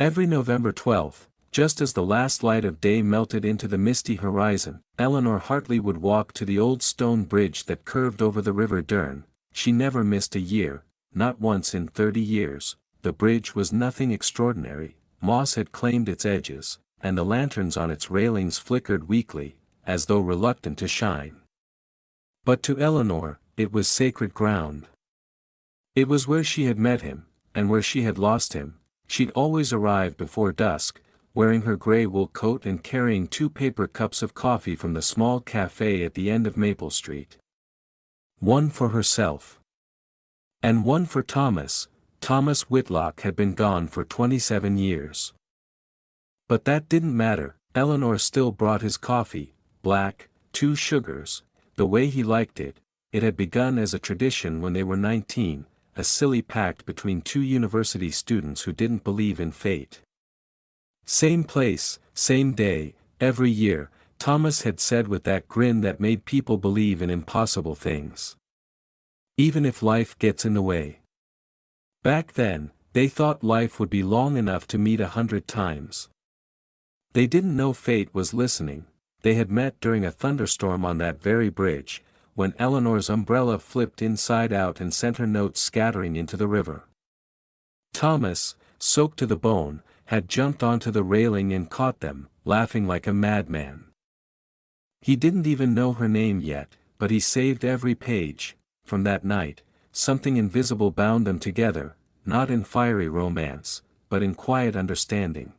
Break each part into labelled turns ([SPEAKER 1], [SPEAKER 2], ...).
[SPEAKER 1] Every November 12th, just as the last light of day melted into the misty horizon, Eleanor Hartley would walk to the old stone bridge that curved over the River Dern. She never missed a year, not once in 30 years. The bridge was nothing extraordinary. Moss had claimed its edges, and the lanterns on its railings flickered weakly, as though reluctant to shine. But to Eleanor, it was sacred ground. It was where she had met him, and where she had lost him. She'd always arrive before dusk, wearing her grey wool coat and carrying 2 paper cups of coffee from the small cafe at the end of Maple Street. One for herself. And one for Thomas. Thomas Whitlock had been gone for 27 years. But that didn't matter. Eleanor still brought his coffee, black, 2 sugars, the way he liked it. It had begun as a tradition when they were 19, a silly pact between 2 university students who didn't believe in fate. Same place, same day, every year, Thomas had said with that grin that made people believe in impossible things. Even if life gets in the way. Back then, they thought life would be long enough to meet 100 times. They didn't know fate was listening. They had met during a thunderstorm on that very bridge, when Eleanor's umbrella flipped inside out and sent her notes scattering into the river. Thomas, soaked to the bone, had jumped onto the railing and caught them, laughing like a madman. He didn't even know her name yet, but he saved every page. From that night, something invisible bound them together, not in fiery romance, but in quiet understanding.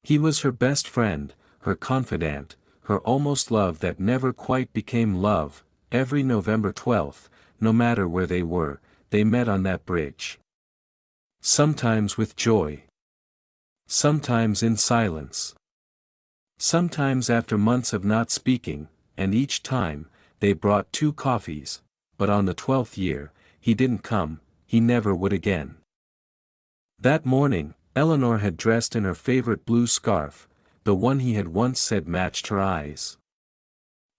[SPEAKER 1] He was her best friend, her confidant, her almost love that never quite became love. Every November 12th, no matter where they were, they met on that bridge. Sometimes with joy. Sometimes in silence. Sometimes after months of not speaking, and each time, they brought 2 coffees, but on the 12th year, he didn't come, he never would again. That morning, Eleanor had dressed in her favorite blue scarf, the one he had once said matched her eyes.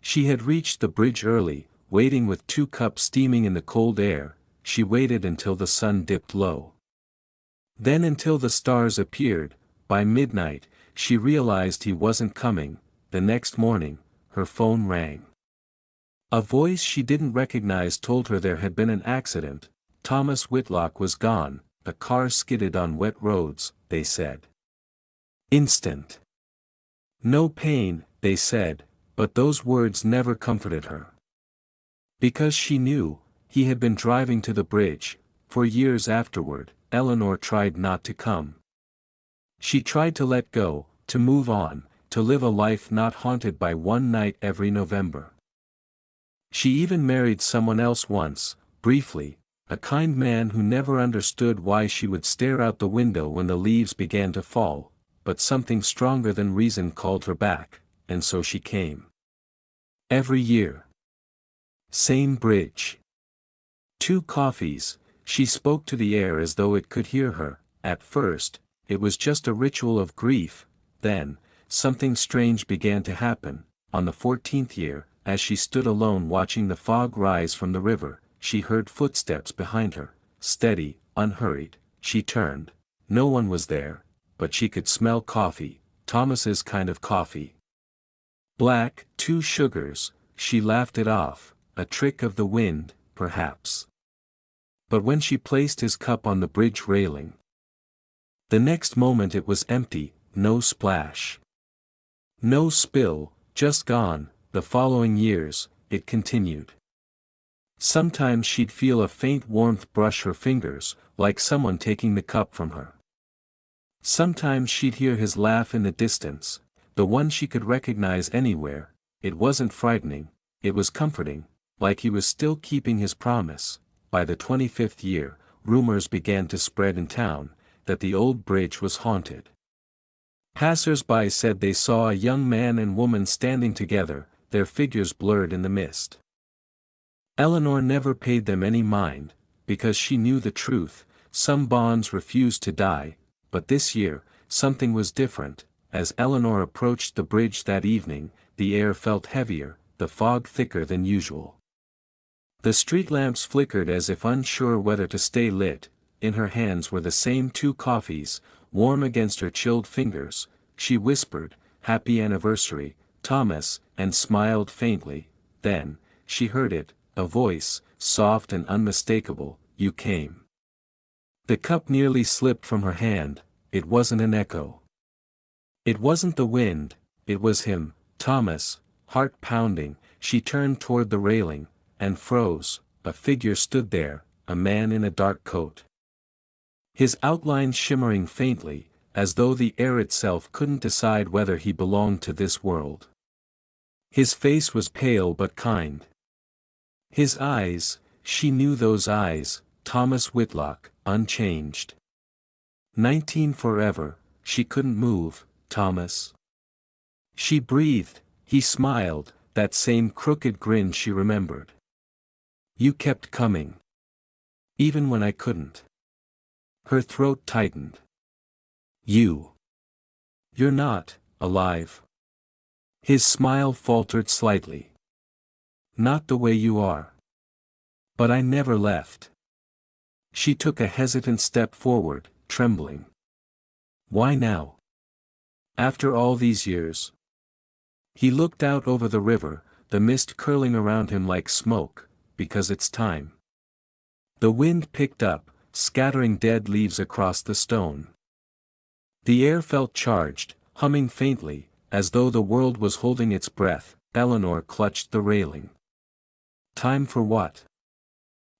[SPEAKER 1] She had reached the bridge early, waiting with 2 cups steaming in the cold air. She waited until the sun dipped low. Then until the stars appeared. By midnight, she realized he wasn't coming. The next morning, her phone rang. A voice she didn't recognize told her there had been an accident. Thomas Whitlock was gone. The car skidded on wet roads, they said. Instant. No pain, they said, but those words never comforted her. Because she knew, he had been driving to the bridge. For years afterward, Eleanor tried not to come. She tried to let go, to move on, to live a life not haunted by one night every November. She even married someone else once, briefly, a kind man who never understood why she would stare out the window when the leaves began to fall, but something stronger than reason called her back, and so she came. Every year. Same bridge. 2 coffees. She spoke to the air as though it could hear her. At first, it was just a ritual of grief. Then, something strange began to happen. On the 14th year, as she stood alone watching the fog rise from the river, she heard footsteps behind her, steady, unhurried. She turned. No one was there, but she could smell coffee, Thomas's kind of coffee. Black, 2 sugars. She laughed it off, a trick of the wind, perhaps. But when she placed his cup on the bridge railing, the next moment it was empty, no splash. No spill, just gone. The following years, it continued. Sometimes she'd feel a faint warmth brush her fingers, like someone taking the cup from her. Sometimes she'd hear his laugh in the distance, the one she could recognize anywhere. It wasn't frightening, it was comforting, like he was still keeping his promise. By the 25th year, rumors began to spread in town, that the old bridge was haunted. Passers-by said they saw a young man and woman standing together, their figures blurred in the mist. Eleanor never paid them any mind, because she knew the truth. Some bonds refused to die, but this year, something was different. As Eleanor approached the bridge that evening, the air felt heavier, the fog thicker than usual. The street lamps flickered as if unsure whether to stay lit. In her hands were the same 2 coffees, warm against her chilled fingers. She whispered, "Happy anniversary, Thomas," and smiled faintly. Then, she heard it, a voice, soft and unmistakable, "You came." The cup nearly slipped from her hand. It wasn't an echo. It wasn't the wind, it was him, Thomas. Heart pounding, she turned toward the railing, and froze. A figure stood there, a man in a dark coat. His outline shimmering faintly, as though the air itself couldn't decide whether he belonged to this world. His face was pale but kind. His eyes, she knew those eyes, Thomas Whitlock, unchanged. 19 forever, she couldn't move, Thomas. She breathed, he smiled, that same crooked grin she remembered. "You kept coming. Even when I couldn't." Her throat tightened. You're not, alive." His smile faltered slightly. "Not the way you are. But I never left." She took a hesitant step forward, trembling. "Why now? After all these years?" He looked out over the river, the mist curling around him like smoke. "Because it's time." The wind picked up, scattering dead leaves across the stone. The air felt charged, humming faintly, as though the world was holding its breath. Eleanor clutched the railing. "Time for what?"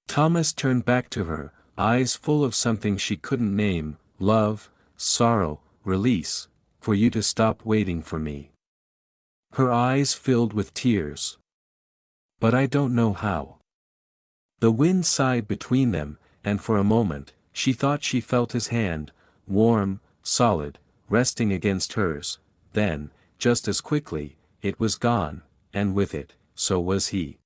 [SPEAKER 1] Thomas turned back to her, eyes full of something she couldn't name. "Love, sorrow, release, for you to stop waiting for me." Her eyes filled with tears. "But I don't know how." The wind sighed between them, and for a moment, she thought she felt his hand, warm, solid, resting against hers. Then, just as quickly, it was gone, and with it, so was he.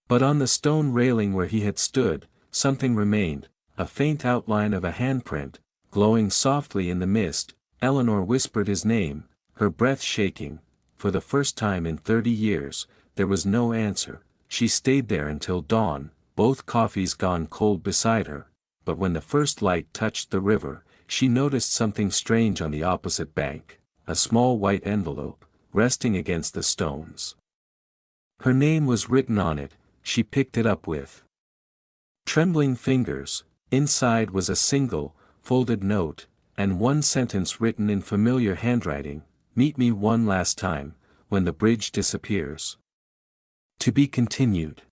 [SPEAKER 1] But on the stone railing where he had stood, something remained, a faint outline of a handprint, glowing softly in the mist. Eleanor whispered his name, her breath shaking. For the first time in 30 years, there was no answer. She stayed there until dawn, both coffees gone cold beside her, but when the first light touched the river, she noticed something strange on the opposite bank, a small white envelope, resting against the stones. Her name was written on it. She picked it up with trembling fingers. Inside was a single, folded note, and one sentence written in familiar handwriting: "Meet me one last time, when the bridge disappears. To be continued."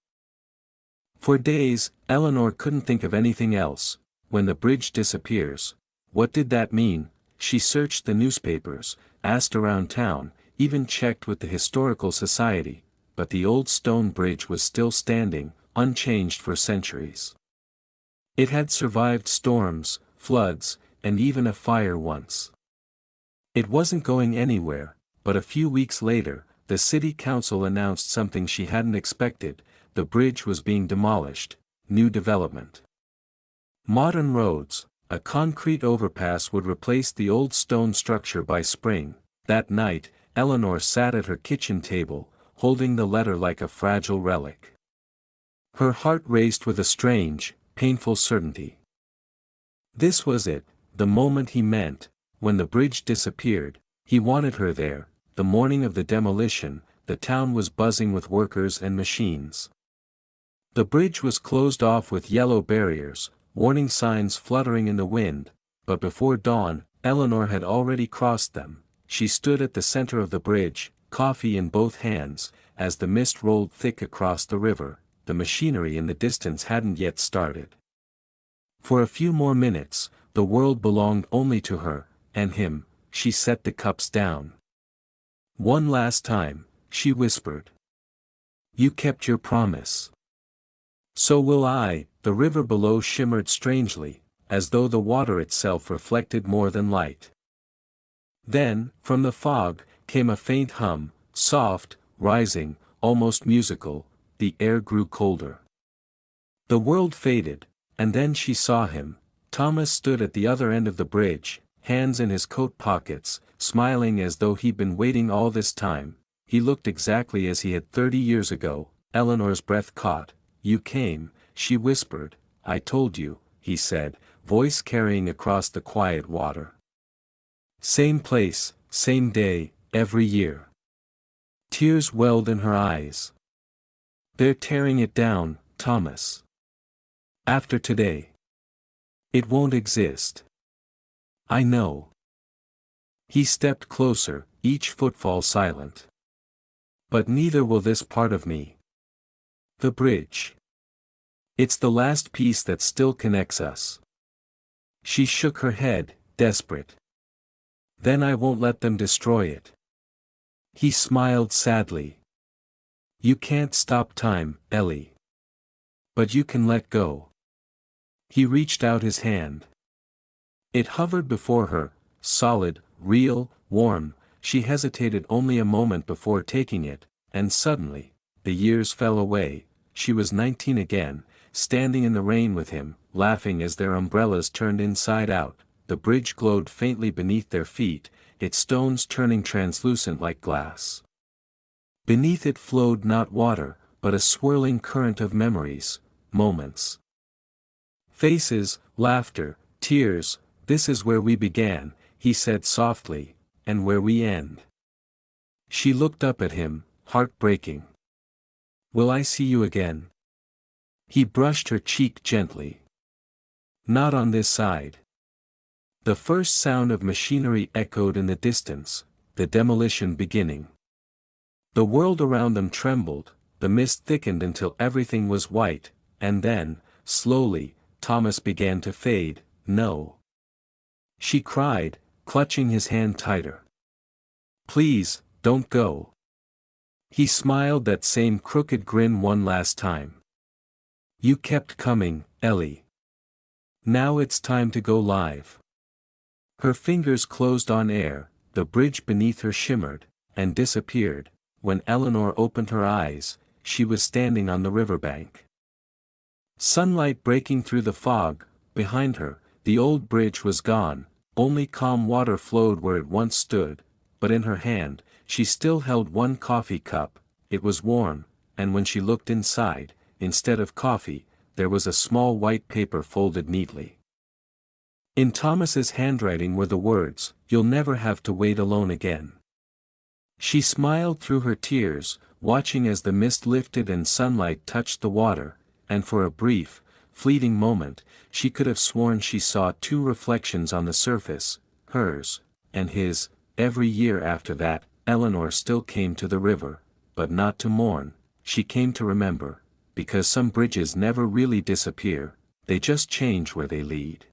[SPEAKER 1] For days, Eleanor couldn't think of anything else. When the bridge disappears. What did that mean? She searched the newspapers, asked around town, even checked with the Historical Society, but the old stone bridge was still standing, unchanged for centuries. It had survived storms, floods, and even a fire once. It wasn't going anywhere, but a few weeks later, the city council announced something she hadn't expected: the bridge was being demolished. New development. Modern roads, a concrete overpass would replace the old stone structure by spring. That night, Eleanor sat at her kitchen table, holding the letter like a fragile relic. Her heart raced with a strange, painful certainty. This was it, the moment he meant. When the bridge disappeared, he wanted her there. The morning of the demolition, the town was buzzing with workers and machines. The bridge was closed off with yellow barriers, warning signs fluttering in the wind, but before dawn, Eleanor had already crossed them. She stood at the center of the bridge, coffee in both hands. As the mist rolled thick across the river, the machinery in the distance hadn't yet started. For a few more minutes, the world belonged only to her, and him. She set the cups down. "One last time," she whispered. "You kept your promise." "So will I." The river below shimmered strangely, as though the water itself reflected more than light. Then, from the fog, came a faint hum, soft, rising, almost musical. The air grew colder. The world faded, and then she saw him. Thomas stood at the other end of the bridge, hands in his coat pockets, smiling as though he'd been waiting all this time. He looked exactly as he had 30 years ago. Eleanor's breath caught. "You came," she whispered. "I told you," he said, voice carrying across the quiet water. Same place, same day, every year. Tears welled in her eyes. They're tearing it down, Thomas. After today. It won't exist. I know. He stepped closer, each footfall silent. But neither will this part of me. The bridge. It's the last piece that still connects us. She shook her head, desperate. Then I won't let them destroy it. He smiled sadly. You can't stop time, Ellie. But you can let go. He reached out his hand. It hovered before her, solid, real, warm. She hesitated only a moment before taking it, and suddenly, the years fell away. She was 19 again, standing in the rain with him, laughing as their umbrellas turned inside out. The bridge glowed faintly beneath their feet, its stones turning translucent like glass. Beneath it flowed not water, but a swirling current of memories, moments. Faces, laughter, tears, this is where we began, he said softly, and where we end. She looked up at him, heartbreaking. Will I see you again? He brushed her cheek gently. Not on this side. The first sound of machinery echoed in the distance, the demolition beginning. The world around them trembled, the mist thickened until everything was white, and then, slowly, Thomas began to fade. No. She cried, clutching his hand tighter. Please, don't go. He smiled that same crooked grin one last time. You kept coming, Ellie. Now it's time to go live. Her fingers closed on air, the bridge beneath her shimmered, and disappeared. When Eleanor opened her eyes, she was standing on the riverbank. Sunlight breaking through the fog, behind her, the old bridge was gone, only calm water flowed where it once stood, but in her hand, she still held one coffee cup. It was warm, and when she looked inside, instead of coffee, there was a small white paper folded neatly. In Thomas's handwriting were the words, "You'll never have to wait alone again." She smiled through her tears, watching as the mist lifted and sunlight touched the water, and for a brief, fleeting moment, she could have sworn she saw two reflections on the surface, hers, and his. Every year after that, Eleanor still came to the river, but not to mourn, she came to remember, because some bridges never really disappear, they just change where they lead.